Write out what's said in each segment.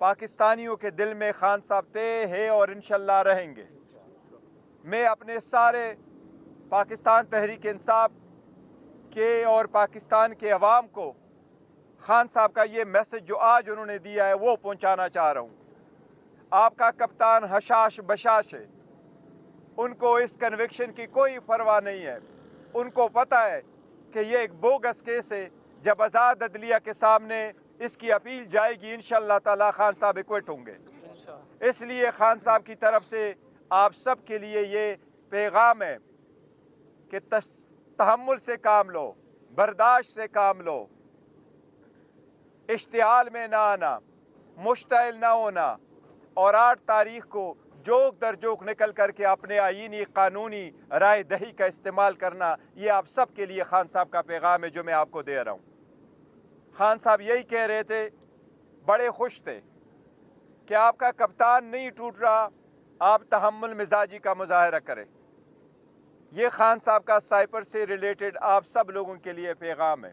पाकिस्तानियों के दिल में खान साहब थे, है और इंशाल्लाह रहेंगे। मैं अपने सारे पाकिस्तान तहरीक इंसाफ के और पाकिस्तान के अवाम को खान साहब का ये मैसेज जो आज उन्होंने दिया है वो पहुंचाना चाह रहा हूँ। आपका कप्तान हशाश बशाश है, उनको इस कन्विक्शन की कोई परवाह नहीं है। उनको पता है कि ये एक बोगस केस है। जब आज़ाद अदलिया के सामने इसकी अपील जाएगी इंशाअल्लाह ताला खान साहब एक्विट होंगे। इसलिए खान साहब की तरफ से आप सब के लिए ये पैगाम है कि तहम्मुल से काम लो, बर्दाश्त से काम लो, इश्तिहाल में ना आना, मुश्तइल ना होना और 8 तारीख को जोक दर जोक निकल करके अपने आईनी कानूनी राय दही का इस्तेमाल करना, ये आप सब के लिए खान साहब का पैगाम है जो मैं आपको दे रहा हूँ। खान साहब यही कह रहे थे, बड़े खुश थे कि आपका कप्तान नहीं टूट रहा, आप तहम्मुल मिजाजी का मुजाहरा करें। ये खान साहब का साइपर से रिलेटेड आप सब लोगों के लिए पैगाम है।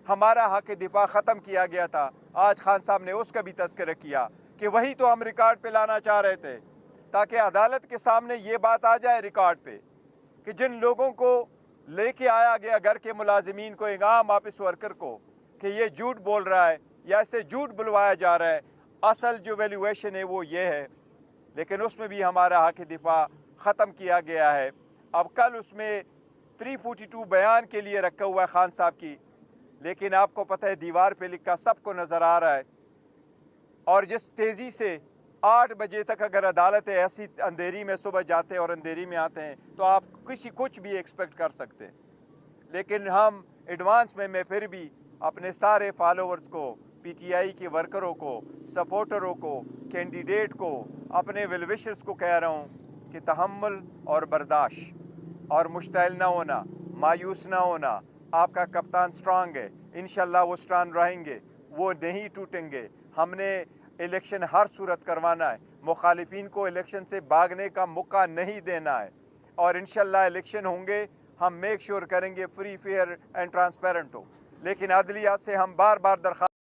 हमारा हक दिफा ख़त्म किया गया था, आज खान साहब ने उसका भी तज़किरा किया कि वही तो हम रिकॉर्ड पे लाना चाह रहे थे, ताकि अदालत के सामने ये बात आ जाए रिकॉर्ड पे कि जिन लोगों को लेके आया गया घर के मुलाजिमीन को, एक आम ऑफिस वर्कर को, कि ये झूठ बोल रहा है या इसे झूठ बुलवाया जा रहा है, असल जो वैल्यूएशन है वो ये है। लेकिन उसमें भी हमारा हक दिफा ख़त्म किया गया है। अब कल उसमें 342 बयान के लिए रखा हुआ है खान साहब की, लेकिन आपको पता है दीवार पे लिखा सबको नज़र आ रहा है। और जिस तेज़ी से 8 बजे तक अगर अदालत ऐसी अंधेरी में सुबह जाते हैं और अंधेरी में आते हैं तो आप कुछ भी एक्सपेक्ट कर सकते हैं। लेकिन हम एडवांस में मैं फिर भी अपने सारे फॉलोअर्स को, पीटीआई के वर्करों को, सपोर्टरों को, कैंडिडेट को, अपने वेल विशर्स को कह रहा हूँ कि तहम्मुल और बर्दाश्त और मुश्तइल ना होना, मायूस ना होना। आपका कप्तान स्ट्रांग है, इंशाल्लाह वो स्ट्रांग रहेंगे, वो नहीं टूटेंगे। हमने इलेक्शन हर सूरत करवाना है, मुखालिफिन को इलेक्शन से भागने का मौका नहीं देना है और इंशाल्लाह इलेक्शन होंगे, हम मेक श्योर करेंगे फ्री फेयर एंड ट्रांसपेरेंट हो। लेकिन अदलिया से हम बार बार दरख्वास्त